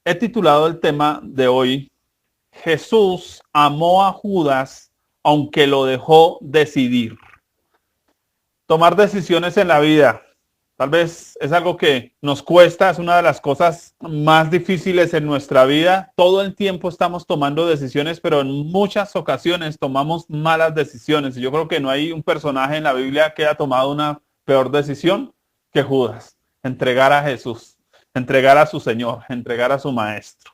He titulado el tema de hoy, Jesús amó a Judas aunque lo dejó decidir. Tomar decisiones en la vida, tal vez es algo que nos cuesta, es una de las cosas más difíciles en nuestra vida. Todo el tiempo estamos tomando decisiones, pero en muchas ocasiones tomamos malas decisiones. Y yo creo que no hay un personaje en la Biblia que haya tomado una peor decisión que Judas. Entregar a Jesús, entregar a su Señor, entregar a su Maestro.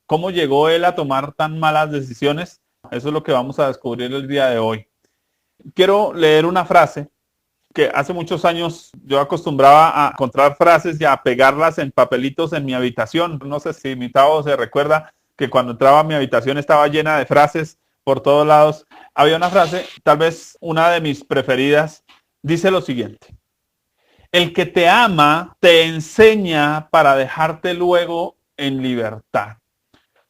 ¿Cómo llegó él a tomar tan malas decisiones? Eso es lo que vamos a descubrir el día de hoy. Quiero leer una frase que hace muchos años yo acostumbraba a encontrar frases y a pegarlas en papelitos en mi habitación. No sé si mi Tavo se recuerda que cuando entraba a mi habitación estaba llena de frases por todos lados. Había una frase, tal vez una de mis preferidas, dice lo siguiente: el que te ama te enseña para dejarte luego en libertad.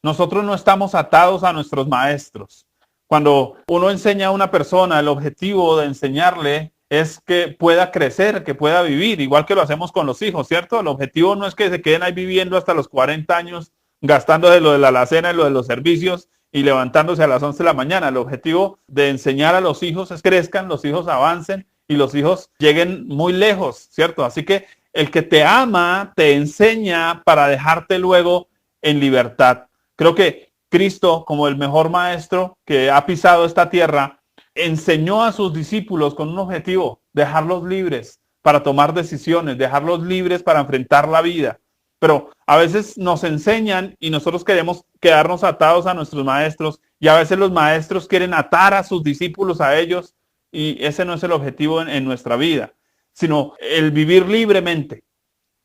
Nosotros no estamos atados a nuestros maestros. Cuando uno enseña a una persona, el objetivo de enseñarle es que pueda crecer, que pueda vivir, igual que lo hacemos con los hijos, ¿cierto? El objetivo no es que se queden ahí viviendo hasta los 40 años, gastando de lo de la alacena y lo de los servicios y levantándose a las 11 de la mañana. El objetivo de enseñar a los hijos es que crezcan, los hijos avancen y los hijos lleguen muy lejos, ¿cierto? Así que el que te ama te enseña para dejarte luego en libertad. Creo que Cristo, como el mejor maestro que ha pisado esta tierra, enseñó a sus discípulos con un objetivo: dejarlos libres para tomar decisiones, dejarlos libres para enfrentar la vida. Pero a veces nos enseñan y nosotros queremos quedarnos atados a nuestros maestros, y a veces los maestros quieren atar a sus discípulos a ellos, y ese no es el objetivo en nuestra vida, sino el vivir libremente.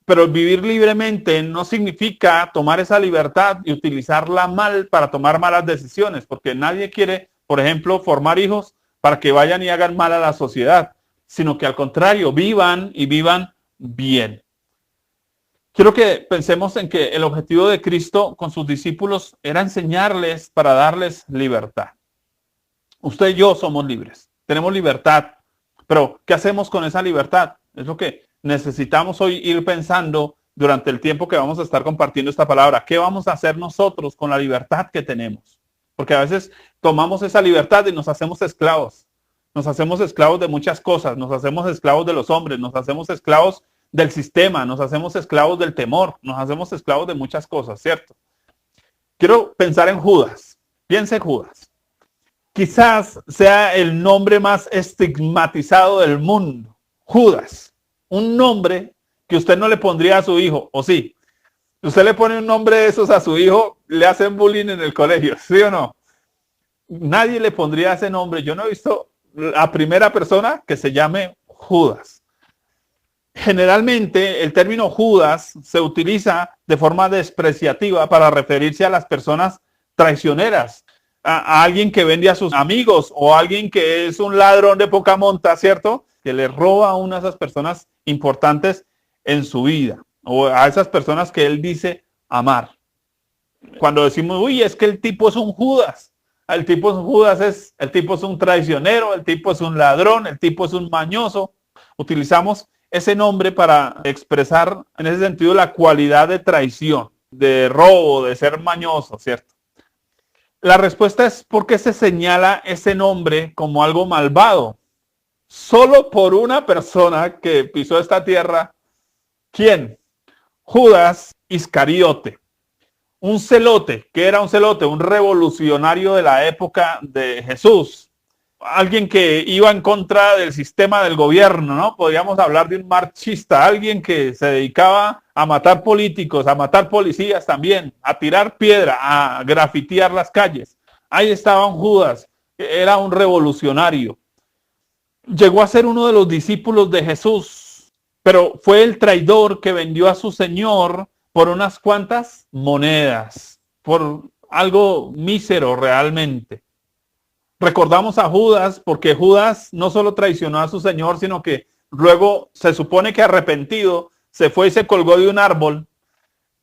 Pero vivir libremente no significa tomar esa libertad y utilizarla mal para tomar malas decisiones, porque nadie quiere, por ejemplo, formar hijos para que vayan y hagan mal a la sociedad, sino que al contrario, vivan y vivan bien. Quiero que pensemos en que el objetivo de Cristo con sus discípulos era enseñarles para darles libertad. Usted y yo somos libres, tenemos libertad, pero ¿qué hacemos con esa libertad? Es lo que necesitamos hoy ir pensando durante el tiempo que vamos a estar compartiendo esta palabra. ¿Qué vamos a hacer nosotros con la libertad que tenemos? Porque a veces tomamos esa libertad y nos hacemos esclavos. Nos hacemos esclavos de muchas cosas. Nos hacemos esclavos de los hombres. Nos hacemos esclavos del sistema. Nos hacemos esclavos del temor. Nos hacemos esclavos de muchas cosas, ¿cierto? Quiero pensar en Judas. Piense en Judas. Quizás sea el nombre más estigmatizado del mundo. Judas. Un nombre que usted no le pondría a su hijo, ¿o sí? Usted le pone un nombre de esos a su hijo, le hacen bullying en el colegio, ¿sí o no? Nadie le pondría ese nombre. Yo no he visto a primera persona que se llame Judas. Generalmente el término Judas se utiliza de forma despreciativa para referirse a las personas traicioneras, a alguien que vende a sus amigos o a alguien que es un ladrón de poca monta, ¿cierto? Que le roba a una de esas personas importantes en su vida, o a esas personas que él dice amar. Cuando decimos, uy, es que el tipo es un Judas, el tipo es un traicionero, el tipo es un ladrón, el tipo es un mañoso, utilizamos ese nombre para expresar en ese sentido la cualidad de traición, de robo, de ser mañoso, ¿cierto? La respuesta es: ¿por qué se señala ese nombre como algo malvado? Solo por una persona que pisó esta tierra. ¿Quién? Judas Iscariote. Un celote. ¿Qué era un celote? Un revolucionario de la época de Jesús. Alguien que iba en contra del sistema del gobierno, ¿no? Podríamos hablar de un marxista. Alguien que se dedicaba a matar políticos, a matar policías también, a tirar piedra, a grafitear las calles. Ahí estaba un Judas. Era un revolucionario. Llegó a ser uno de los discípulos de Jesús, pero fue el traidor que vendió a su Señor por unas cuantas monedas, por algo mísero realmente. Recordamos a Judas porque Judas no solo traicionó a su Señor, sino que luego se supone que arrepentido se fue y se colgó de un árbol,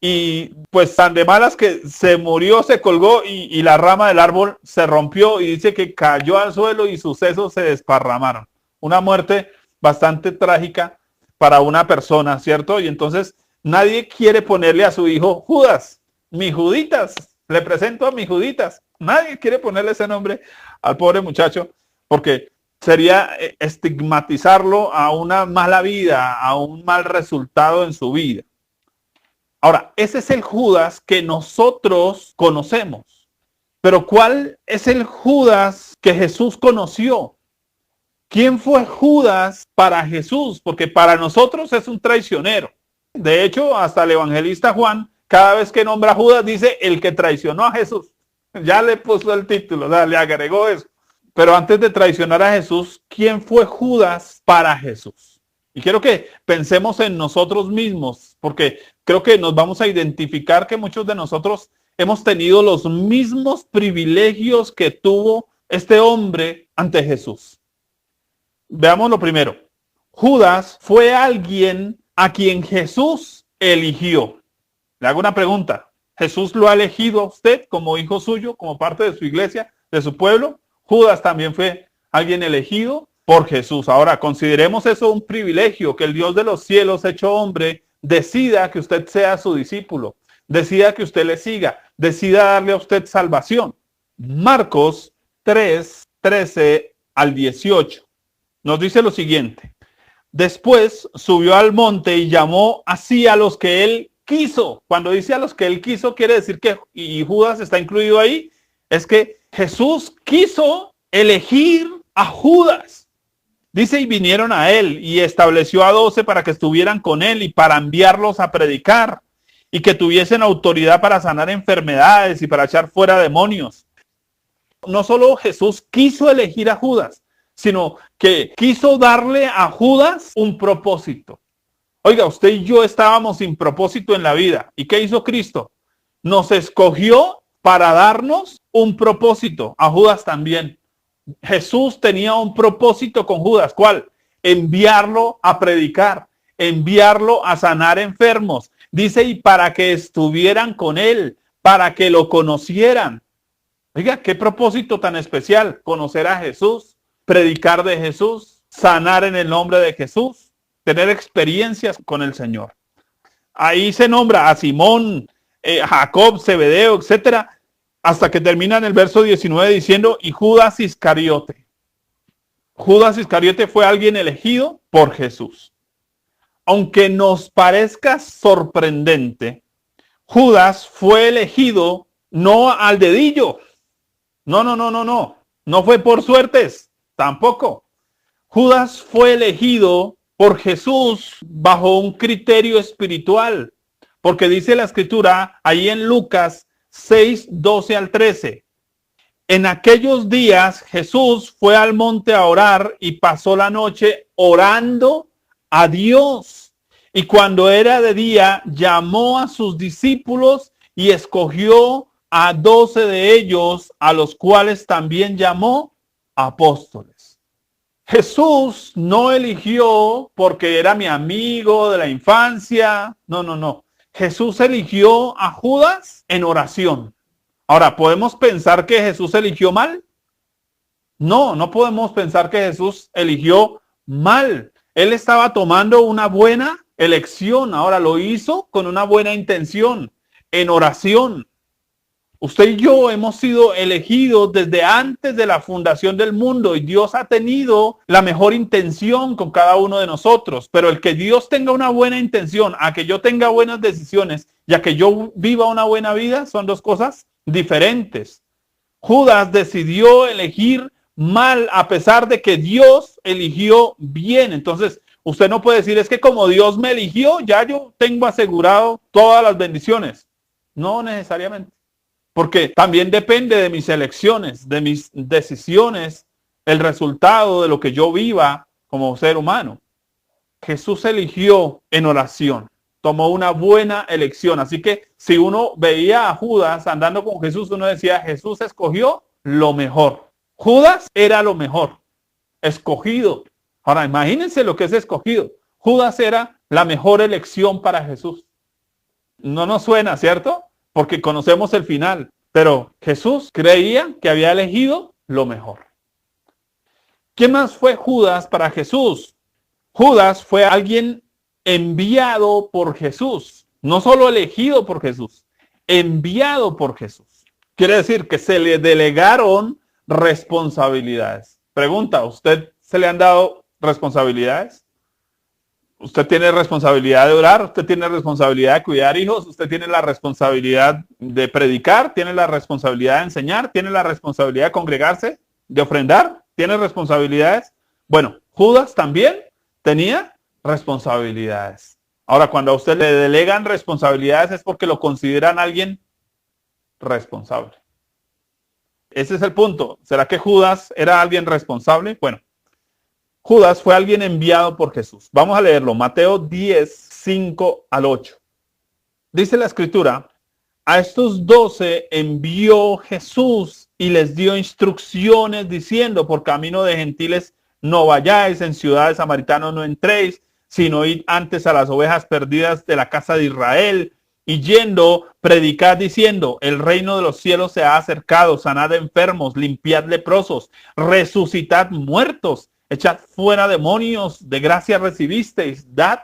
y pues tan de malas que se murió, se colgó y la rama del árbol se rompió y dice que cayó al suelo y sus sesos se desparramaron. Una muerte bastante trágica para una persona, ¿cierto? Y entonces nadie quiere ponerle a su hijo Judas. Mi Juditas, le presento a mi Juditas. Nadie quiere ponerle ese nombre al pobre muchacho porque sería estigmatizarlo a una mala vida, a un mal resultado en su vida. Ahora, ese es el Judas que nosotros conocemos. Pero ¿cuál es el Judas que Jesús conoció? ¿Quién fue Judas para Jesús? Porque para nosotros es un traicionero. De hecho, hasta el evangelista Juan, cada vez que nombra a Judas, dice el que traicionó a Jesús. Ya le puso el título, le agregó eso. Pero antes de traicionar a Jesús, ¿quién fue Judas para Jesús? Y quiero que pensemos en nosotros mismos, porque creo que nos vamos a identificar que muchos de nosotros hemos tenido los mismos privilegios que tuvo este hombre ante Jesús. Veamos lo primero. Judas fue alguien a quien Jesús eligió. Le hago una pregunta. ¿Jesús lo ha elegido a usted como hijo suyo, como parte de su iglesia, de su pueblo? Judas también fue alguien elegido por Jesús. Ahora, consideremos eso un privilegio, que el Dios de los cielos hecho hombre decida que usted sea su discípulo, decida que usted le siga, decida darle a usted salvación. Marcos 3, 13 al 18 nos dice lo siguiente. Después subió al monte y llamó así a los que él quiso. Cuando dice a los que él quiso, quiere decir que, y Judas está incluido ahí, es que Jesús quiso elegir a Judas. Dice, y vinieron a él y estableció a 12 para que estuvieran con él y para enviarlos a predicar y que tuviesen autoridad para sanar enfermedades y para echar fuera demonios. No solo Jesús quiso elegir a Judas, sino que quiso darle a Judas un propósito. Oiga, usted y yo estábamos sin propósito en la vida. ¿Y qué hizo Cristo? Nos escogió para darnos un propósito. A Judas también. Jesús tenía un propósito con Judas. ¿Cuál? Enviarlo a predicar, enviarlo a sanar enfermos. Dice, y para que estuvieran con él, para que lo conocieran. Oiga, qué propósito tan especial. Conocer a Jesús, predicar de Jesús, sanar en el nombre de Jesús, tener experiencias con el Señor. Ahí se nombra a Simón, Jacob, Zebedeo, etcétera, hasta que termina en el verso 19 diciendo, y Judas Iscariote. Judas Iscariote fue alguien elegido por Jesús. Aunque nos parezca sorprendente, Judas fue elegido no al dedillo. No fue por suertes, tampoco. Judas fue elegido por Jesús bajo un criterio espiritual, porque dice la escritura ahí en Lucas 6, 12 al 13. En aquellos días Jesús fue al monte a orar y pasó la noche orando a Dios. Y cuando era de día, llamó a sus discípulos y escogió a 12 de ellos, a los cuales también llamó apóstoles. Jesús no eligió porque era mi amigo de la infancia. No. Jesús eligió a Judas en oración. Ahora, ¿podemos pensar que Jesús eligió mal? No podemos pensar que Jesús eligió mal. Él estaba tomando una buena elección. Ahora lo hizo con una buena intención, en oración. Usted y yo hemos sido elegidos desde antes de la fundación del mundo y Dios ha tenido la mejor intención con cada uno de nosotros. Pero el que Dios tenga una buena intención, a que yo tenga buenas decisiones y a que yo viva una buena vida, son dos cosas diferentes. Judas decidió elegir mal a pesar de que Dios eligió bien. Entonces, usted no puede decir, es que como Dios me eligió, ya yo tengo asegurado todas las bendiciones. No necesariamente. Porque también depende de mis elecciones, de mis decisiones, el resultado de lo que yo viva como ser humano. Jesús eligió en oración, tomó una buena elección. Así que si uno veía a Judas andando con Jesús, uno decía, Jesús escogió lo mejor. Judas era lo mejor, escogido. Ahora imagínense lo que es escogido. Judas era la mejor elección para Jesús. No nos suena, ¿cierto? Porque conocemos el final, pero Jesús creía que había elegido lo mejor. ¿Quién más fue Judas para Jesús? Judas fue alguien enviado por Jesús, no solo elegido por Jesús, enviado por Jesús. Quiere decir que se le delegaron responsabilidades. Pregunta, ¿a usted se le han dado responsabilidades? Usted tiene responsabilidad de orar, usted tiene responsabilidad de cuidar hijos, usted tiene la responsabilidad de predicar, tiene la responsabilidad de enseñar, tiene la responsabilidad de congregarse, de ofrendar, tiene responsabilidades. Bueno, Judas también tenía responsabilidades. Ahora, cuando a usted le delegan responsabilidades es porque lo consideran alguien responsable. Ese es el punto. ¿Será que Judas era alguien responsable? Bueno, Judas fue alguien enviado por Jesús. Vamos a leerlo. Mateo 10, 5 al 8. Dice la escritura, a estos 12 envió Jesús y les dio instrucciones diciendo, por camino de gentiles no vayáis, en ciudades samaritanas no entréis, sino id antes a las ovejas perdidas de la casa de Israel. Y yendo, predicad diciendo, el reino de los cielos se ha acercado, sanad enfermos, limpiad leprosos, resucitad muertos, echad fuera demonios, de gracia recibisteis, dad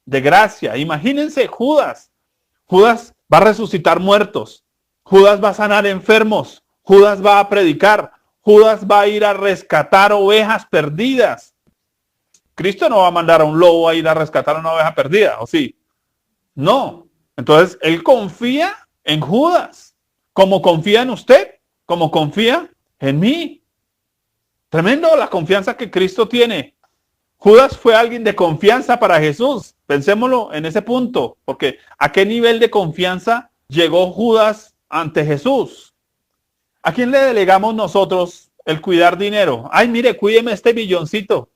de gracia. Imagínense Judas. Judas va a resucitar muertos. Judas va a sanar enfermos. Judas va a predicar. Judas va a ir a rescatar ovejas perdidas. Cristo no va a mandar a un lobo a ir a rescatar una oveja perdida, ¿o sí? No. Entonces, él confía en Judas, como confía en usted, como confía en mí. Tremendo la confianza que Cristo tiene. Judas fue alguien de confianza para Jesús. Pensémoslo en ese punto, porque ¿a qué nivel de confianza llegó Judas ante Jesús? ¿A quién le delegamos nosotros el cuidar dinero? Ay, mire, cuídeme este milloncito.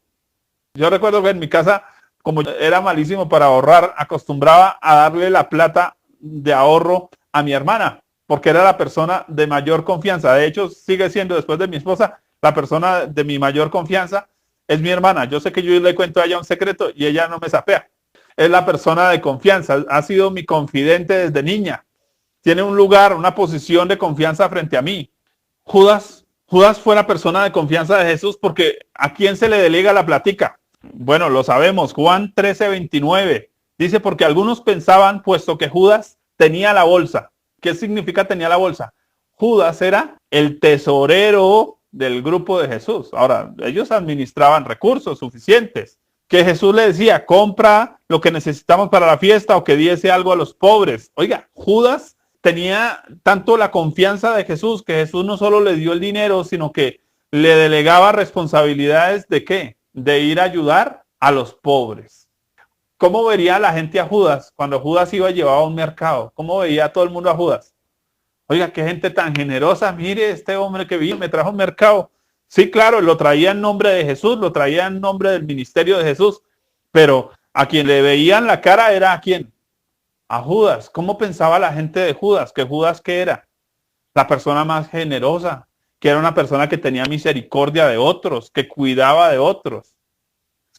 Yo recuerdo que en mi casa, como era malísimo para ahorrar, acostumbraba a darle la plata de ahorro a mi hermana, porque era la persona de mayor confianza. De hecho, sigue siendo, después de mi esposa, la persona de mi mayor confianza es mi hermana. Yo sé que yo le cuento a ella un secreto y ella no me sapea. Es la persona de confianza. Ha sido mi confidente desde niña. Tiene un lugar, una posición de confianza frente a mí. Judas fue la persona de confianza de Jesús porque ¿a quién se le delega la platica? Bueno, lo sabemos. Juan 13:29 dice, porque algunos pensaban, puesto que Judas tenía la bolsa. ¿Qué significa tenía la bolsa? Judas era el tesorero del grupo de Jesús. Ahora, ellos administraban recursos suficientes. Que Jesús le decía, compra lo que necesitamos para la fiesta o que diese algo a los pobres. Oiga, Judas tenía tanto la confianza de Jesús que Jesús no solo le dio el dinero, sino que le delegaba responsabilidades de ¿qué? De ir a ayudar a los pobres. ¿Cómo vería la gente a Judas cuando Judas iba a llevar a un mercado? ¿Cómo veía todo el mundo a Judas? Oiga, qué gente tan generosa. Mire, este hombre que vino me trajo un mercado. Sí, claro, lo traía en nombre de Jesús, lo traía en nombre del ministerio de Jesús, pero a quien le veían la cara era ¿a quién? A Judas. ¿Cómo pensaba la gente de Judas? ¿Que Judas qué era? La persona más generosa, que era una persona que tenía misericordia de otros, que cuidaba de otros.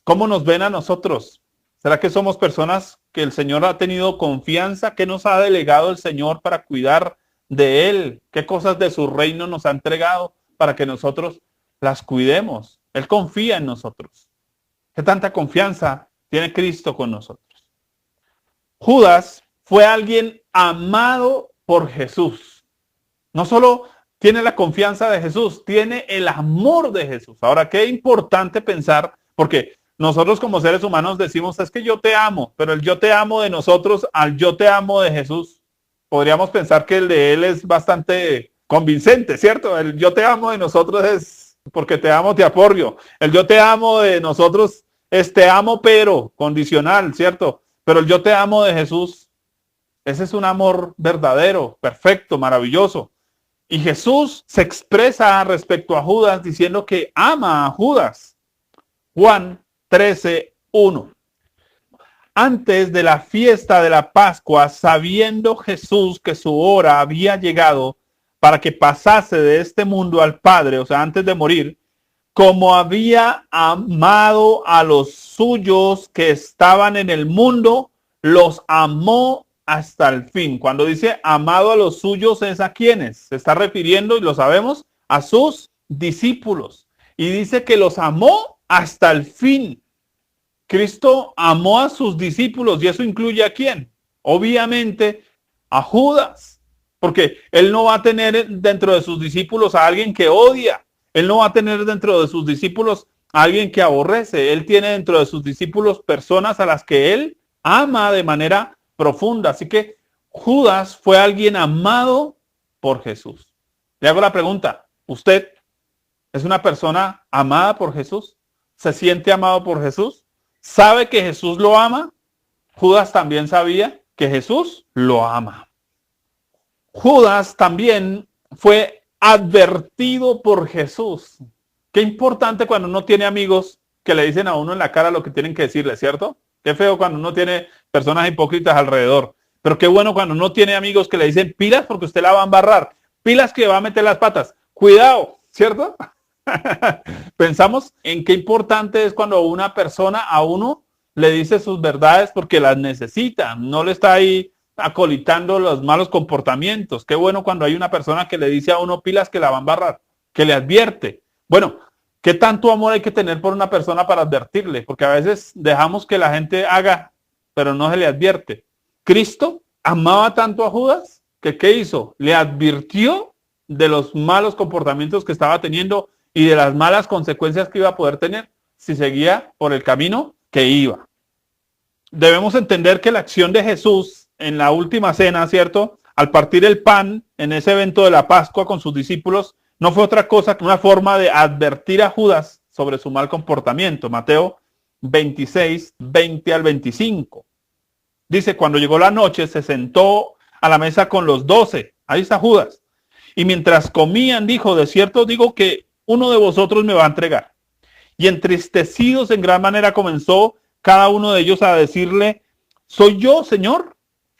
¿Cómo nos ven a nosotros? ¿Será que somos personas que el Señor ha tenido confianza? ¿Qué nos ha delegado el Señor para cuidar de Él? ¿Qué cosas de su reino nos ha entregado para que nosotros las cuidemos? Él confía en nosotros. ¿Qué tanta confianza tiene Cristo con nosotros? Judas fue alguien amado por Jesús. No solo tiene la confianza de Jesús, tiene el amor de Jesús. Ahora, qué importante pensar, porque nosotros como seres humanos decimos, es que yo te amo, pero el yo te amo de nosotros al yo te amo de Jesús, podríamos pensar que el de él es bastante convincente, ¿cierto? El yo te amo de nosotros es porque te amo, te apoyo. El yo te amo de nosotros es te amo, pero condicional, ¿cierto? Pero el yo te amo de Jesús, ese es un amor verdadero, perfecto, maravilloso. Y Jesús se expresa respecto a Judas diciendo que ama a Judas. Juan 13:1. Antes de la fiesta de la Pascua, sabiendo Jesús que su hora había llegado para que pasase de este mundo al Padre, o sea, antes de morir, como había amado a los suyos que estaban en el mundo, los amó hasta el fin. Cuando dice amado a los suyos, ¿es a quiénes? Se está refiriendo, y lo sabemos, a sus discípulos. Y dice que los amó hasta el fin. Cristo amó a sus discípulos y eso incluye ¿a quién? Obviamente a Judas. Porque él no va a tener dentro de sus discípulos a alguien que odia. Él no va a tener dentro de sus discípulos a alguien que aborrece. Él tiene dentro de sus discípulos personas a las que él ama de manera profunda. Así que Judas fue alguien amado por Jesús. Le hago la pregunta, ¿usted es una persona amada por Jesús? ¿Se siente amado por Jesús? ¿Sabe que Jesús lo ama? Judas también sabía que Jesús lo ama. Judas también fue advertido por Jesús. Qué importante cuando uno tiene amigos que le dicen a uno en la cara lo que tienen que decirle, ¿cierto? Qué feo cuando uno tiene personas hipócritas alrededor. Pero qué bueno cuando uno tiene amigos que le dicen, pilas porque usted la va a embarrar, pilas que va a meter las patas, cuidado, ¿cierto? Pensamos en qué importante es cuando una persona a uno le dice sus verdades porque las necesita, no le está ahí acolitando los malos comportamientos. Qué bueno cuando hay una persona que le dice a uno pilas que la va a embarrar, que le advierte. Bueno, ¿qué tanto amor hay que tener por una persona para advertirle? Porque a veces dejamos que la gente haga, pero no se le advierte. Cristo amaba tanto a Judas que ¿qué hizo? Le advirtió de los malos comportamientos que estaba teniendo y de las malas consecuencias que iba a poder tener si seguía por el camino que iba. Debemos entender que la acción de Jesús en la última cena, ¿cierto? Al partir el pan en ese evento de la Pascua con sus discípulos, no fue otra cosa que una forma de advertir a Judas sobre su mal comportamiento. Mateo 26, 20 al 25. Dice, cuando llegó la noche, se sentó a la mesa con los 12. Ahí está Judas. Y mientras comían, dijo, de cierto digo que uno de vosotros me va a entregar. Y entristecidos en gran manera comenzó cada uno de ellos a decirle, ¿soy yo, Señor?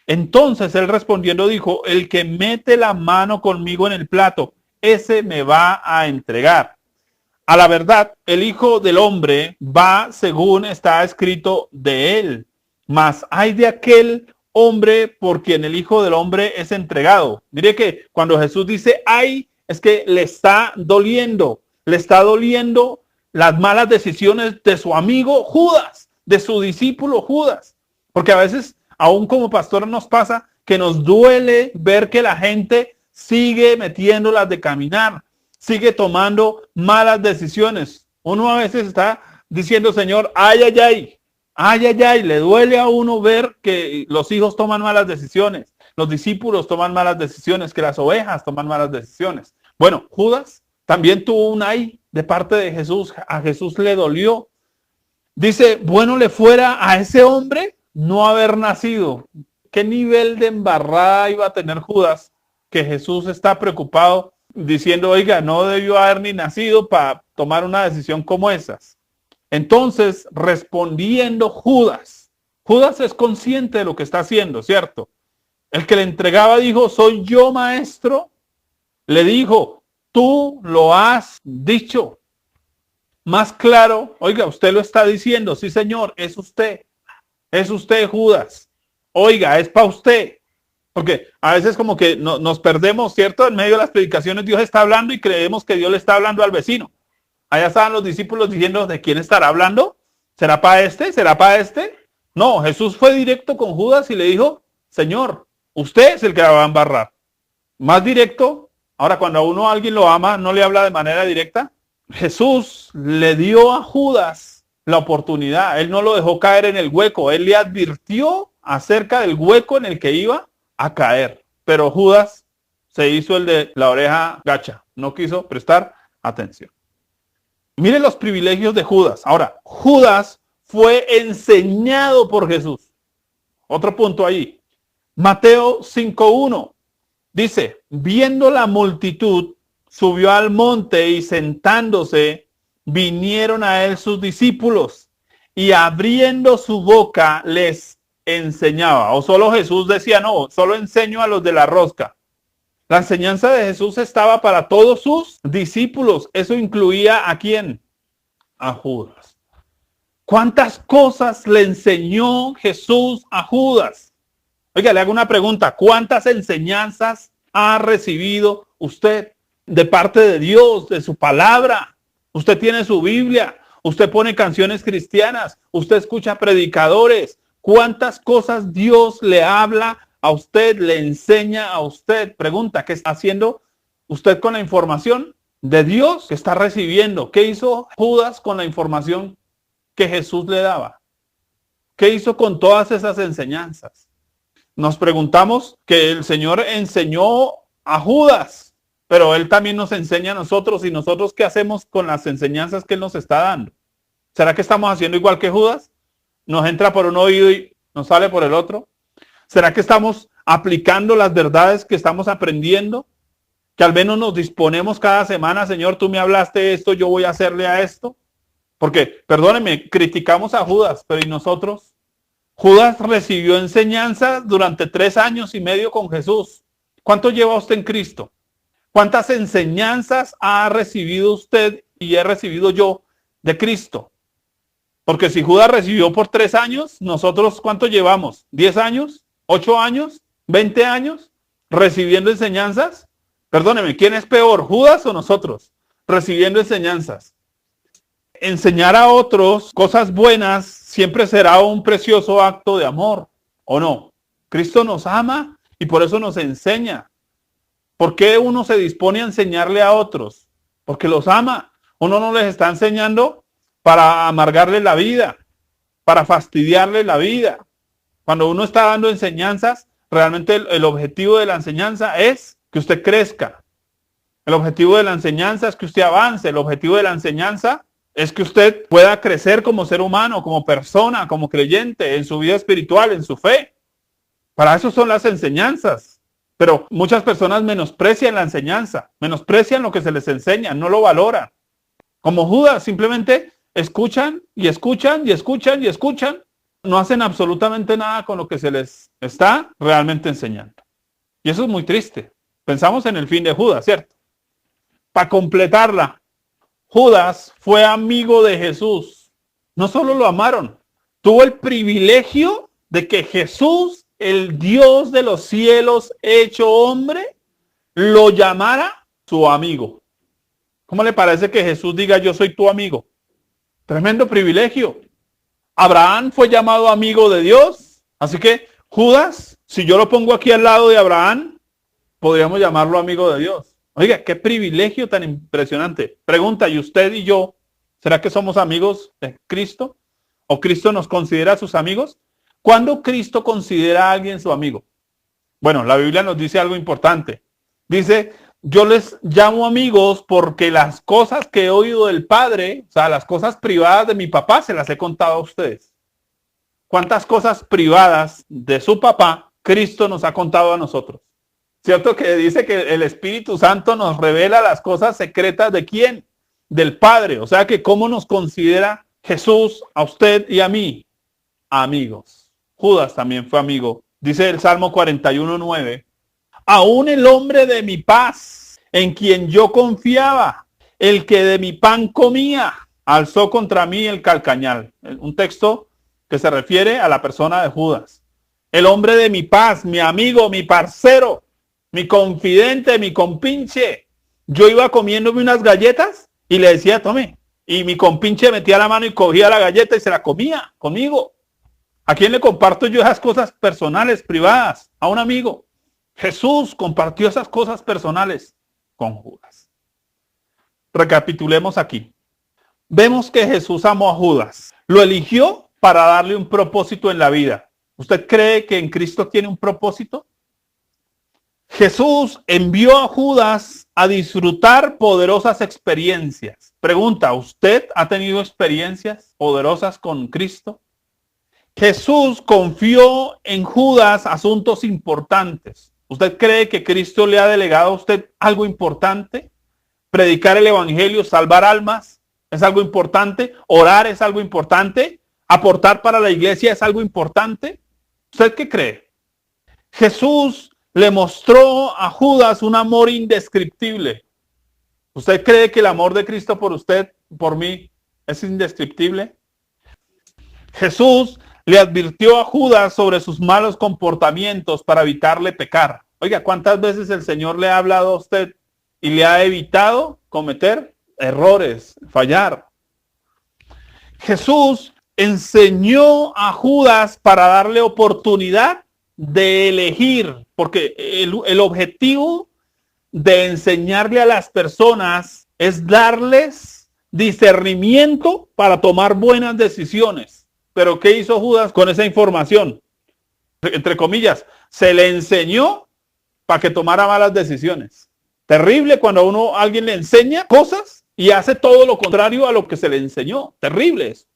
Entonces él respondiendo dijo, el que mete la mano conmigo en el plato, ese me va a entregar. A la verdad, el Hijo del Hombre va según está escrito de él. Mas hay de aquel hombre por quien el Hijo del Hombre es entregado. Mire que cuando Jesús dice hay, es que le está doliendo las malas decisiones de su amigo Judas, de su discípulo Judas. Porque a veces, aún como pastor, nos pasa que nos duele ver que la gente sigue metiéndolas de caminar, sigue tomando malas decisiones. Uno a veces está diciendo, Señor, ay, ay, ay. Ay, ay, ay, le duele a uno ver que los hijos toman malas decisiones, los discípulos toman malas decisiones, que las ovejas toman malas decisiones. Bueno, Judas también tuvo un ay de parte de Jesús, a Jesús le dolió. Dice, bueno le fuera a ese hombre no haber nacido. ¿Qué nivel de embarrada iba a tener Judas? Que Jesús está preocupado diciendo, oiga, no debió haber ni nacido para tomar una decisión como esas. Entonces, respondiendo Judas es consciente de lo que está haciendo, ¿cierto? El que le entregaba dijo, soy yo, maestro. Le dijo, tú lo has dicho. Más claro, oiga, usted lo está diciendo, sí, señor, es usted, Judas. Oiga, es para usted. Porque a veces como que nos perdemos, ¿cierto? En medio de las predicaciones Dios está hablando y creemos que Dios le está hablando al vecino. Allá estaban los discípulos diciendo, ¿de quién estará hablando? ¿Será para este? ¿Será para este? No, Jesús fue directo con Judas y le dijo, Señor, usted es el que la va a embarrar. Más directo. Ahora, cuando a alguien lo ama, ¿no le habla de manera directa? Jesús le dio a Judas la oportunidad. Él no lo dejó caer en el hueco. Él le advirtió acerca del hueco en el que iba a caer. Pero Judas se hizo el de la oreja gacha. No quiso prestar atención. Miren los privilegios de Judas. Ahora, Judas fue enseñado por Jesús. Otro punto ahí. Mateo 5:1 dice, viendo la multitud, subió al monte y sentándose, vinieron a él sus discípulos y abriendo su boca les enseñaba. O solo Jesús decía, no, solo enseño a los de la rosca. La enseñanza de Jesús estaba para todos sus discípulos. Eso incluía ¿a quién? A Judas. ¿Cuántas cosas le enseñó Jesús a Judas? Oiga, le hago una pregunta. ¿Cuántas enseñanzas ha recibido usted de parte de Dios, de su palabra? Usted tiene su Biblia, usted pone canciones cristianas, usted escucha predicadores. ¿Cuántas cosas Dios le habla a usted, le enseña a usted. Pregunta, ¿qué está haciendo usted con la información de Dios que está recibiendo? ¿Qué hizo Judas con la información que Jesús le daba? ¿Qué hizo con todas esas enseñanzas? Nos preguntamos que el Señor enseñó a Judas, pero Él también nos enseña a nosotros. ¿Y nosotros qué hacemos con las enseñanzas que Él nos está dando? ¿Será que estamos haciendo igual que Judas? ¿Nos entra por un oído y nos sale por el otro? ¿Será que estamos aplicando las verdades que estamos aprendiendo? Que al menos nos disponemos cada semana, Señor, tú me hablaste esto, yo voy a hacerle a esto. Porque, perdónenme, criticamos a Judas, pero ¿y nosotros? Judas recibió enseñanza durante 3 años y medio con Jesús. ¿Cuánto lleva usted en Cristo? ¿Cuántas enseñanzas ha recibido usted y he recibido yo de Cristo? Porque si Judas recibió por 3 años, nosotros ¿cuánto llevamos? ¿10 años? ¿8 años? ¿20 años? ¿Recibiendo enseñanzas? Perdóneme, ¿quién es peor, Judas o nosotros? Recibiendo enseñanzas. Enseñar a otros cosas buenas siempre será un precioso acto de amor, ¿o no? Cristo nos ama y por eso nos enseña. ¿Por qué uno se dispone a enseñarle a otros? Porque los ama. Uno no les está enseñando para amargarle la vida, para fastidiarle la vida. Cuando uno está dando enseñanzas, realmente el objetivo de la enseñanza es que usted crezca. El objetivo de la enseñanza es que usted avance. El objetivo de la enseñanza es que usted pueda crecer como ser humano, como persona, como creyente, en su vida espiritual, en su fe. Para eso son las enseñanzas. Pero muchas personas menosprecian la enseñanza, menosprecian lo que se les enseña, no lo valoran. Como Judas, simplemente escuchan y escuchan y escuchan y escuchan. No hacen absolutamente nada con lo que se les está realmente enseñando. Y eso es muy triste. Pensamos en el fin de Judas, ¿cierto? Para completarla, Judas fue amigo de Jesús. No solo lo amaron, tuvo el privilegio de que Jesús, el Dios de los cielos hecho hombre, lo llamara su amigo. ¿Cómo le parece que Jesús diga yo soy tu amigo? Tremendo privilegio. Abraham fue llamado amigo de Dios. Así que Judas, si yo lo pongo aquí al lado de Abraham, podríamos llamarlo amigo de Dios. Oiga, qué privilegio tan impresionante. Pregunta, ¿y usted y yo, será que somos amigos de Cristo? ¿O Cristo nos considera sus amigos? ¿Cuándo Cristo considera a alguien su amigo? Bueno, la Biblia nos dice algo importante. Dice, yo les llamo amigos porque las cosas que he oído del Padre, o sea, las cosas privadas de mi papá, se las he contado a ustedes. ¿Cuántas cosas privadas de su papá Cristo nos ha contado a nosotros? ¿Cierto que dice que el Espíritu Santo nos revela las cosas secretas de quién? Del Padre. O sea que ¿cómo nos considera Jesús a usted y a mí? Amigos. Judas también fue amigo. Dice el Salmo 41:9. Aún el hombre de mi paz, en quien yo confiaba, el que de mi pan comía, alzó contra mí el calcañal. Un texto que se refiere a la persona de Judas. El hombre de mi paz, mi amigo, mi parcero, mi confidente, mi compinche. Yo iba comiéndome unas galletas y le decía, tome. Y mi compinche metía la mano y cogía la galleta y se la comía conmigo. ¿A quién le comparto yo esas cosas personales, privadas? A un amigo. Jesús compartió esas cosas personales con Judas. Recapitulemos aquí. Vemos que Jesús amó a Judas. Lo eligió para darle un propósito en la vida. ¿Usted cree que en Cristo tiene un propósito? Jesús envió a Judas a disfrutar poderosas experiencias. Pregunta, ¿usted ha tenido experiencias poderosas con Cristo? Jesús confió en Judas asuntos importantes. ¿Usted cree que Cristo le ha delegado a usted algo importante? Predicar el evangelio, salvar almas, es algo importante. Orar es algo importante. Aportar para la iglesia es algo importante. ¿Usted qué cree? Jesús le mostró a Judas un amor indescriptible. ¿Usted cree que el amor de Cristo por usted, por mí, es indescriptible? Jesús le advirtió a Judas sobre sus malos comportamientos para evitarle pecar. Oiga, ¿cuántas veces el Señor le ha hablado a usted y le ha evitado cometer errores, fallar? Jesús enseñó a Judas para darle oportunidad de elegir, porque el objetivo de enseñarle a las personas es darles discernimiento para tomar buenas decisiones. Pero ¿qué hizo Judas con esa información? Entre comillas, se le enseñó para que tomara malas decisiones. Terrible cuando alguien le enseña cosas y hace todo lo contrario a lo que se le enseñó. Terrible eso.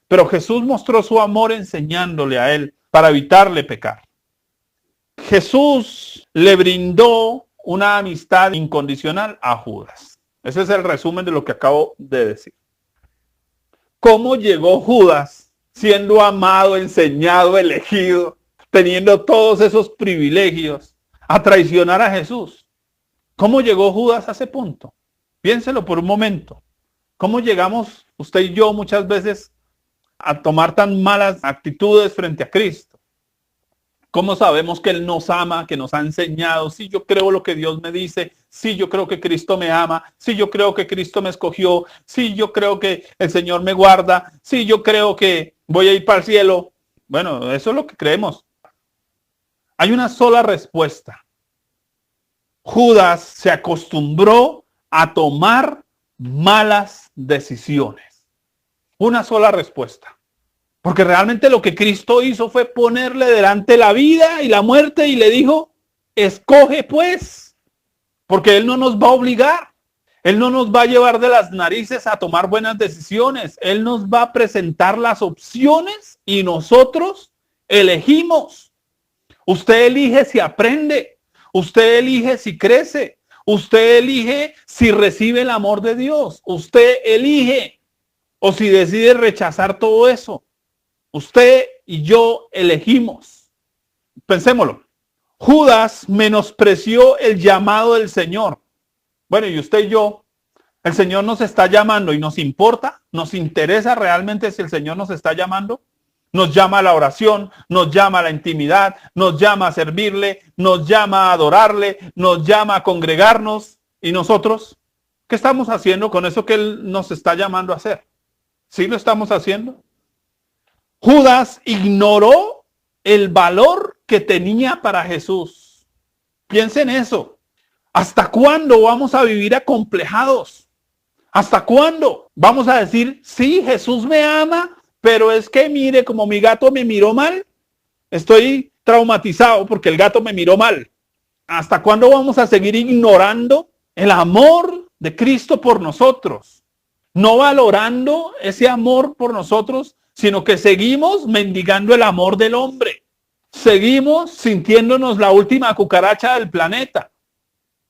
Pero Jesús mostró su amor enseñándole a él para evitarle pecar. Jesús le brindó una amistad incondicional a Judas. Ese es el resumen de lo que acabo de decir. ¿Cómo llegó Judas siendo amado, enseñado, elegido, teniendo todos esos privilegios, a traicionar a Jesús? ¿Cómo llegó Judas a ese punto? Piénselo por un momento. ¿Cómo llegamos usted y yo muchas veces a tomar tan malas actitudes frente a Cristo? ¿Cómo sabemos que Él nos ama, que nos ha enseñado? Sí, yo creo lo que Dios me dice. Sí, yo creo que Cristo me ama. Sí, yo creo que Cristo me escogió. Sí, yo creo que el Señor me guarda. Sí, yo creo que voy a ir para el cielo. Bueno, eso es lo que creemos. Hay una sola respuesta. Judas se acostumbró a tomar malas decisiones. Una sola respuesta. Porque realmente lo que Cristo hizo fue ponerle delante la vida y la muerte y le dijo, escoge pues, porque Él no nos va a obligar. Él no nos va a llevar de las narices a tomar buenas decisiones. Él nos va a presentar las opciones y nosotros elegimos. Usted elige si aprende. Usted elige si crece. Usted elige si recibe el amor de Dios. Usted elige o si decide rechazar todo eso. Usted y yo elegimos. Pensémoslo. Judas menospreció el llamado del Señor. Bueno, y usted y yo, el Señor nos está llamando y nos importa, nos interesa realmente si el Señor nos está llamando. Nos llama a la oración, nos llama a la intimidad, nos llama a servirle, nos llama a adorarle, nos llama a congregarnos. ¿Y nosotros qué estamos haciendo con eso que Él nos está llamando a hacer? ¿Sí lo estamos haciendo? Judas ignoró el valor que tenía para Jesús. Piensen eso. ¿Hasta cuándo vamos a vivir acomplejados? ¿Hasta cuándo vamos a decir, sí, Jesús me ama, pero es que mire, como mi gato me miró mal, estoy traumatizado porque el gato me miró mal? ¿Hasta cuándo vamos a seguir ignorando el amor de Cristo por nosotros? No valorando ese amor por nosotros, sino que seguimos mendigando el amor del hombre. Seguimos sintiéndonos la última cucaracha del planeta.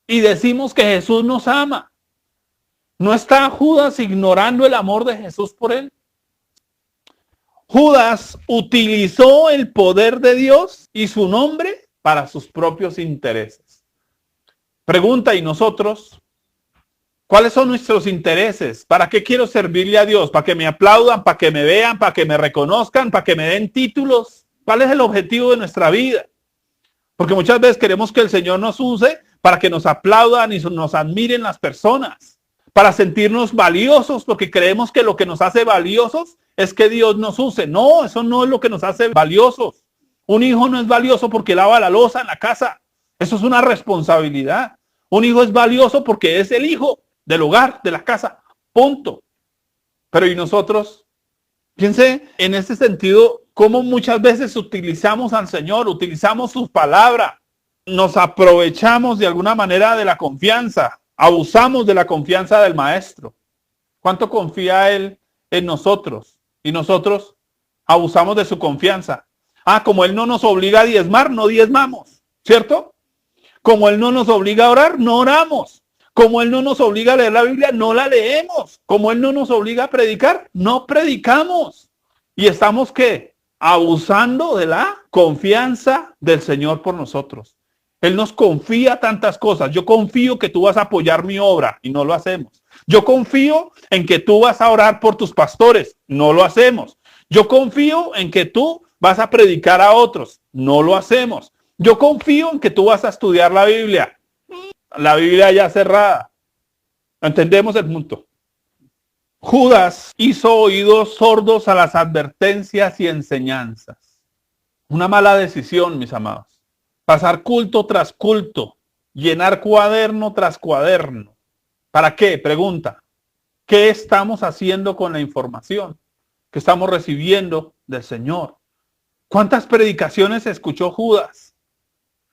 Y decimos que Jesús nos ama. ¿No está Judas ignorando el amor de Jesús por él? Judas utilizó el poder de Dios y su nombre para sus propios intereses. Pregunta, ¿y nosotros? ¿Cuáles son nuestros intereses? ¿Para qué quiero servirle a Dios? ¿Para que me aplaudan? ¿Para que me vean? ¿Para que me reconozcan? ¿Para que me den títulos? ¿Cuál es el objetivo de nuestra vida? Porque muchas veces queremos que el Señor nos use para que nos aplaudan y nos admiren las personas. Para sentirnos valiosos, porque creemos que lo que nos hace valiosos es que Dios nos use. No, eso no es lo que nos hace valiosos. Un hijo no es valioso porque lava la loza en la casa. Eso es una responsabilidad. Un hijo es valioso porque es el hijo del hogar, de la casa, punto. Pero ¿y nosotros? Piense en ese sentido, cómo muchas veces utilizamos al Señor, utilizamos su palabra, nos aprovechamos de alguna manera de la confianza, abusamos de la confianza del Maestro. ¿Cuánto confía Él en nosotros? Y nosotros abusamos de su confianza. Como Él no nos obliga a diezmar, no diezmamos, ¿cierto? Como Él no nos obliga a orar, no oramos. Como Él no nos obliga a leer la Biblia, no la leemos. Como Él no nos obliga a predicar, no predicamos. Y estamos, ¿qué? Abusando de la confianza del Señor por nosotros. Él nos confía tantas cosas. Yo confío que tú vas a apoyar mi obra y no lo hacemos. Yo confío en que tú vas a orar por tus pastores. No lo hacemos. Yo confío en que tú vas a predicar a otros. No lo hacemos. Yo confío en que tú vas a estudiar la Biblia. La Biblia ya cerrada. ¿Entendemos el punto? Judas hizo oídos sordos a las advertencias y enseñanzas. Una mala decisión, mis amados. Pasar culto tras culto, llenar cuaderno tras cuaderno. ¿Para qué? Pregunta. ¿Qué estamos haciendo con la información que estamos recibiendo del Señor? ¿Cuántas predicaciones escuchó Judas?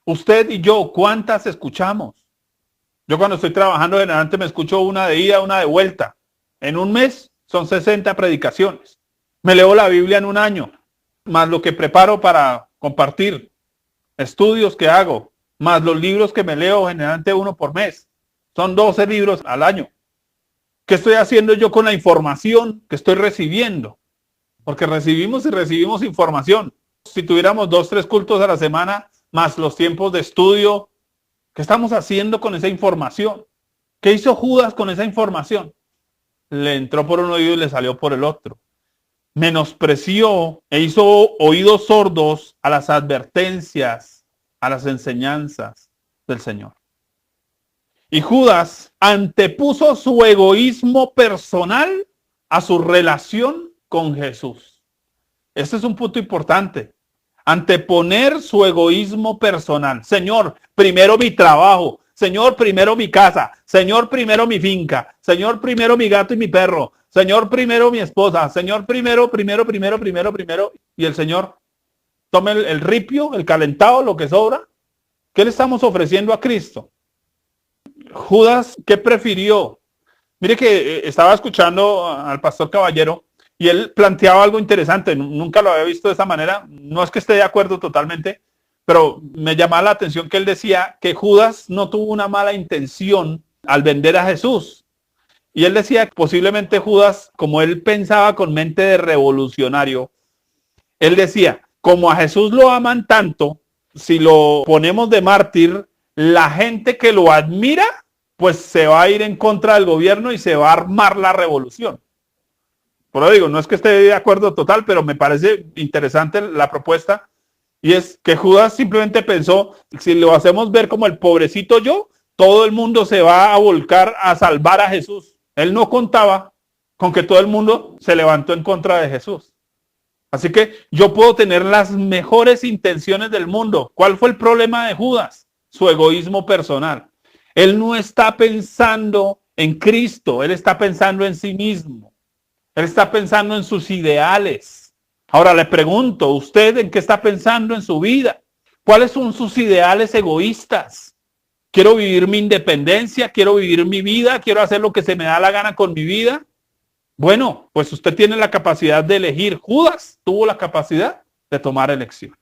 Usted y yo, ¿cuántas escuchamos? Yo cuando estoy trabajando en adelante me escucho una de ida, una de vuelta. En un mes son 60 predicaciones. Me leo la Biblia en un año, más lo que preparo para compartir, estudios que hago, más los libros que me leo, generalmente uno por mes. Son 12 libros al año. ¿Qué estoy haciendo yo con la información que estoy recibiendo? Porque recibimos y recibimos información. Si tuviéramos 2, 3 cultos a la semana, más los tiempos de estudio, ¿qué estamos haciendo con esa información? ¿Qué hizo Judas con esa información? Le entró por un oído y le salió por el otro. Menospreció e hizo oídos sordos a las advertencias, a las enseñanzas del Señor. Y Judas antepuso su egoísmo personal a su relación con Jesús. Este es un punto importante. Anteponer su egoísmo personal. Señor, primero mi trabajo. Señor, primero mi casa. Señor, primero mi finca. Señor, primero mi gato y mi perro. Señor, primero mi esposa. Señor, primero. Y el Señor tome el ripio, el calentado, lo que sobra. ¿Qué le estamos ofreciendo a Cristo? Judas, ¿qué prefirió? Mire que estaba escuchando al pastor Caballero y él planteaba algo interesante. Nunca lo había visto de esa manera. No es que esté de acuerdo totalmente, pero me llamaba la atención que él decía que Judas no tuvo una mala intención al vender a Jesús. Y él decía que posiblemente Judas, como él pensaba con mente de revolucionario, él decía, como a Jesús lo aman tanto, si lo ponemos de mártir, la gente que lo admira, pues se va a ir en contra del gobierno y se va a armar la revolución. Por lo digo, no es que esté de acuerdo total, pero me parece interesante la propuesta. Y es que Judas simplemente pensó, si lo hacemos ver como el pobrecito yo, todo el mundo se va a volcar a salvar a Jesús. Él no contaba con que todo el mundo se levantó en contra de Jesús. Así que yo puedo tener las mejores intenciones del mundo. ¿Cuál fue el problema de Judas? Su egoísmo personal. Él no está pensando en Cristo, él está pensando en sí mismo. Él está pensando en sus ideales. Ahora le pregunto, ¿usted en qué está pensando en su vida? ¿Cuáles son sus ideales egoístas? ¿Quiero vivir mi independencia? ¿Quiero vivir mi vida? ¿Quiero hacer lo que se me da la gana con mi vida? Bueno, pues usted tiene la capacidad de elegir. Judas tuvo la capacidad de tomar elecciones.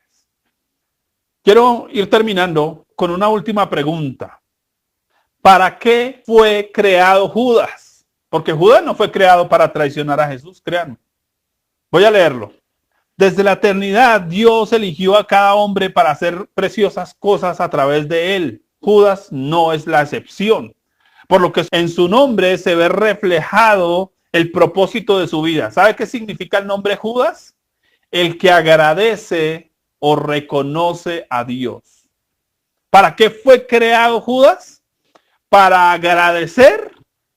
Quiero ir terminando con una última pregunta. ¿Para qué fue creado Judas? Porque Judas no fue creado para traicionar a Jesús, créanme. Voy a leerlo. Desde la eternidad, Dios eligió a cada hombre para hacer preciosas cosas a través de él. Judas no es la excepción. Por lo que en su nombre se ve reflejado el propósito de su vida. ¿Sabe qué significa el nombre Judas? El que agradece o reconoce a Dios. ¿Para qué fue creado Judas? Para agradecer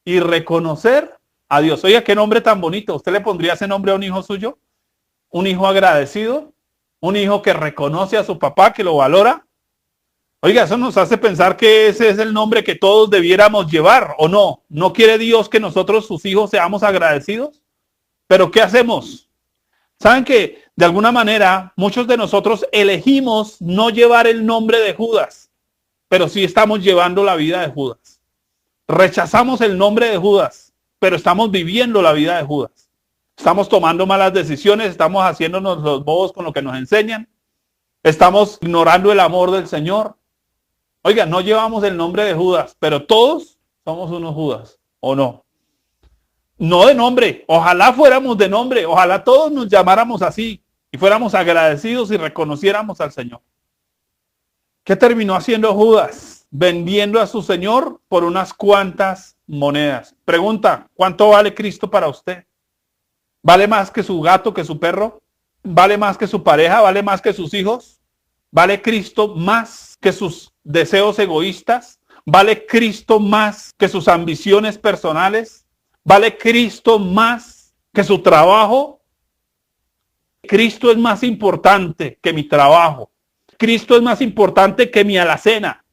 y reconocer a Dios. Oiga, qué nombre tan bonito. ¿Usted le pondría ese nombre a un hijo suyo? Un hijo agradecido, un hijo que reconoce a su papá, que lo valora. Oiga, eso nos hace pensar que ese es el nombre que todos debiéramos llevar, ¿o no? ¿No quiere Dios que nosotros, sus hijos, seamos agradecidos? ¿Pero qué hacemos? ¿Saben que de alguna manera muchos de nosotros elegimos no llevar el nombre de Judas, pero sí estamos llevando la vida de Judas? Rechazamos el nombre de Judas, pero estamos viviendo la vida de Judas. Estamos tomando malas decisiones, estamos haciéndonos los bobos con lo que nos enseñan, estamos ignorando el amor del Señor. Oiga, no llevamos el nombre de Judas, pero todos somos unos Judas, ¿o no? No de nombre, ojalá fuéramos de nombre, ojalá todos nos llamáramos así y fuéramos agradecidos y reconociéramos al Señor. ¿Qué terminó haciendo Judas? Vendiendo a su Señor por unas cuantas monedas. Pregunta, ¿cuánto vale Cristo para usted? ¿Vale más que su gato, que su perro? ¿Vale más que su pareja? ¿Vale más que sus hijos? ¿Vale Cristo más que sus deseos egoístas? ¿Vale Cristo más que sus ambiciones personales? ¿Vale Cristo más que su trabajo? Cristo es más importante que mi trabajo. Cristo es más importante que mi alacena.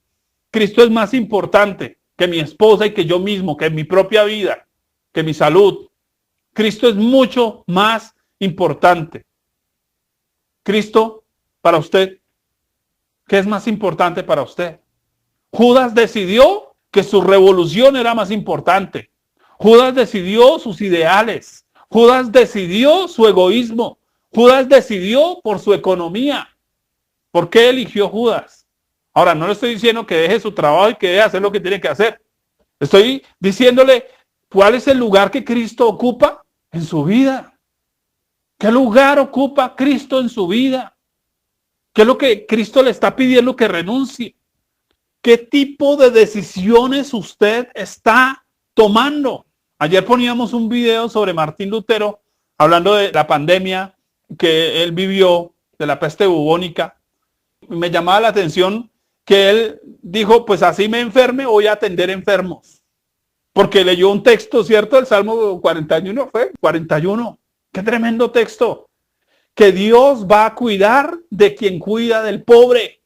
Cristo es más importante que mi esposa y que yo mismo, que mi propia vida, que mi salud. Cristo es mucho más importante. Cristo, para usted, ¿qué es más importante para usted? Judas decidió que su revolución era más importante. Judas decidió sus ideales. Judas decidió su egoísmo. Judas decidió por su economía. ¿Por qué eligió Judas? Ahora, no le estoy diciendo que deje su trabajo y que deje hacer lo que tiene que hacer. Estoy diciéndole cuál es el lugar que Cristo ocupa en su vida. ¿Qué lugar ocupa Cristo en su vida? ¿Qué es lo que Cristo le está pidiendo que renuncie? ¿Qué tipo de decisiones usted está tomando? Ayer poníamos un video sobre Martín Lutero, hablando de la pandemia que él vivió, de la peste bubónica. Me llamaba la atención que él dijo, pues así me enferme, voy a atender enfermos. Porque leyó un texto, ¿cierto? El Salmo 41 fue, 41. Qué tremendo texto. Que Dios va a cuidar de quien cuida del pobre.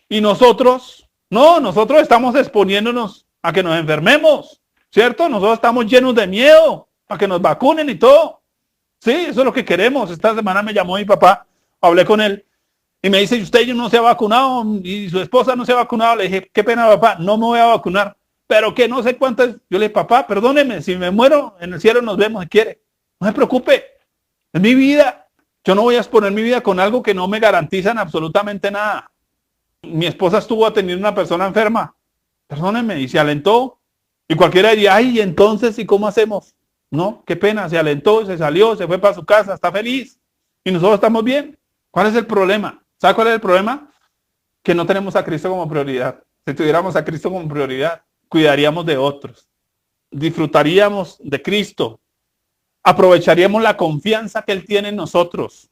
Y nosotros, no, nosotros estamos exponiéndonos a que nos enfermemos, ¿cierto? Nosotros estamos llenos de miedo a que nos vacunen y todo. Sí, eso es lo que queremos. Esta semana me llamó mi papá, hablé con él y me dice, usted no se ha vacunado y su esposa no se ha vacunado. Le dije, qué pena, papá, no me voy a vacunar. Pero que no sé cuántas. Yo le dije, papá, perdóneme, si me muero, en el cielo nos vemos si quiere. No se preocupe, es mi vida. Yo no voy a exponer mi vida con algo que no me garantizan absolutamente nada. Mi esposa estuvo atendiendo a una persona enferma. Perdónenme, y se alentó. Y cualquiera diría, ay, entonces, ¿y cómo hacemos? No, qué pena, se alentó, se salió, se fue para su casa, está feliz. Y nosotros estamos bien. ¿Cuál es el problema? ¿Sabe cuál es el problema? Que no tenemos a Cristo como prioridad. Si tuviéramos a Cristo como prioridad, cuidaríamos de otros. Disfrutaríamos de Cristo. Aprovecharíamos la confianza que Él tiene en nosotros.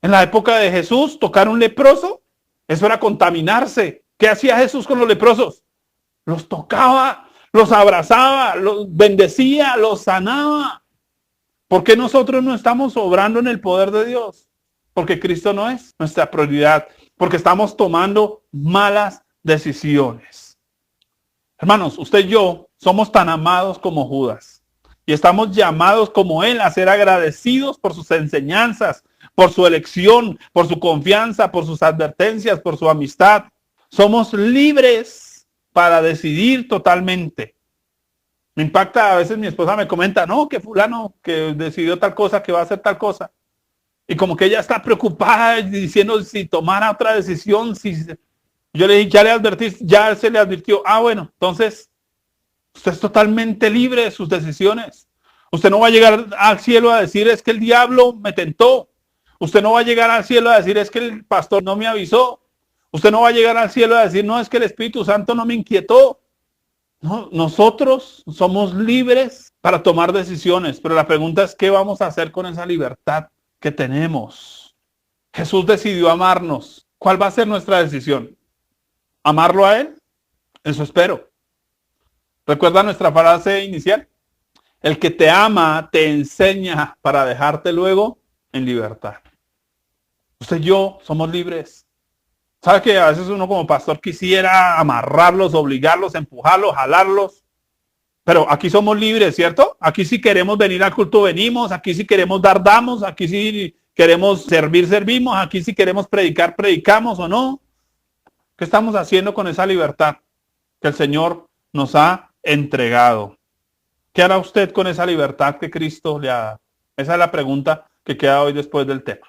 En la época de Jesús, tocar un leproso, eso era contaminarse. ¿Qué hacía Jesús con los leprosos? Los tocaba, los abrazaba, los bendecía, los sanaba. ¿Por qué nosotros no estamos obrando en el poder de Dios? Porque Cristo no es nuestra prioridad. Porque estamos tomando malas decisiones. Hermanos, usted y yo somos tan amados como Judas. Y estamos llamados como él a ser agradecidos por sus enseñanzas, por su elección, por su confianza, por sus advertencias, por su amistad. Somos libres para decidir totalmente. Me impacta, a veces mi esposa me comenta, no, que fulano que decidió tal cosa, que va a hacer tal cosa. Y como que ella está preocupada diciendo si tomara otra decisión, si... Yo le dije, ya le advertí, ya se le advirtió. Ah, bueno, entonces usted es totalmente libre de sus decisiones. Usted no va a llegar al cielo a decir es que el diablo me tentó. Usted no va a llegar al cielo a decir es que el pastor no me avisó. Usted no va a llegar al cielo a decir no, es que el Espíritu Santo no me inquietó. No, nosotros somos libres para tomar decisiones, pero la pregunta es ¿qué vamos a hacer con esa libertad que tenemos? Jesús decidió amarnos. ¿Cuál va a ser nuestra decisión? ¿Amarlo a Él? Eso espero. ¿Recuerda nuestra frase inicial? El que te ama te enseña para dejarte luego en libertad. Usted y yo somos libres. ¿Sabe que a veces uno como pastor quisiera amarrarlos, obligarlos, empujarlos, jalarlos? Pero aquí somos libres, ¿cierto? Aquí si queremos venir al culto venimos, aquí si queremos dar damos, aquí si queremos servir servimos, aquí si queremos predicar predicamos o no. ¿Qué estamos haciendo con esa libertad que el Señor nos ha entregado? ¿Qué hará usted con esa libertad que Cristo le ha dado? Esa es la pregunta que queda hoy después del tema.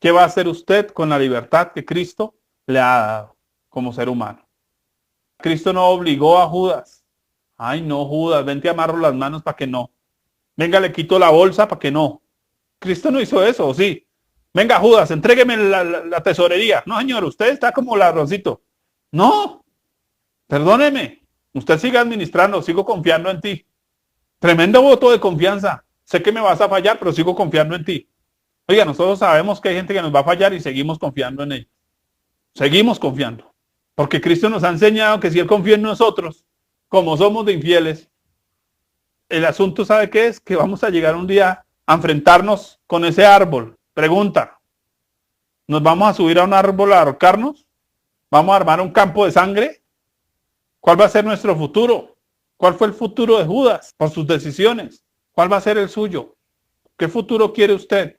¿Qué va a hacer usted con la libertad que Cristo le ha dado como ser humano? Cristo no obligó a Judas. Ay, no, Judas, vente a amarro las manos para que no. Venga, le quito la bolsa para que no. Cristo no hizo eso, ¿o sí? Venga, Judas, entrégueme la tesorería. No, señor, usted está como ladroncito. No, perdóneme. Usted siga administrando, sigo confiando en ti. Tremendo voto de confianza. Sé que me vas a fallar, pero sigo confiando en ti. Oiga, nosotros sabemos que hay gente que nos va a fallar y seguimos confiando en ellos. Seguimos confiando. Porque Cristo nos ha enseñado que si Él confía en nosotros, como somos de infieles, el asunto, ¿sabe qué es? Que vamos a llegar un día a enfrentarnos con ese árbol. Pregunta, ¿Nos vamos a subir a un árbol a ahorcarnos? ¿Vamos a armar un campo de sangre? ¿Cuál va a ser nuestro futuro? ¿Cuál fue el futuro de Judas por sus decisiones? ¿Cuál va a ser el suyo? ¿Qué futuro quiere usted?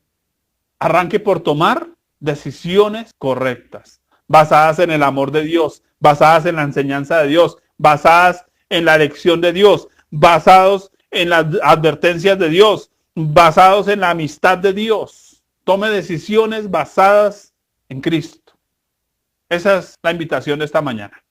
Arranque por tomar decisiones correctas, basadas en el amor de Dios, basadas en la enseñanza de Dios, basadas en la elección de Dios, basados en las advertencias de Dios, basados en la amistad de Dios. Tome decisiones basadas en Cristo. Esa es la invitación de esta mañana.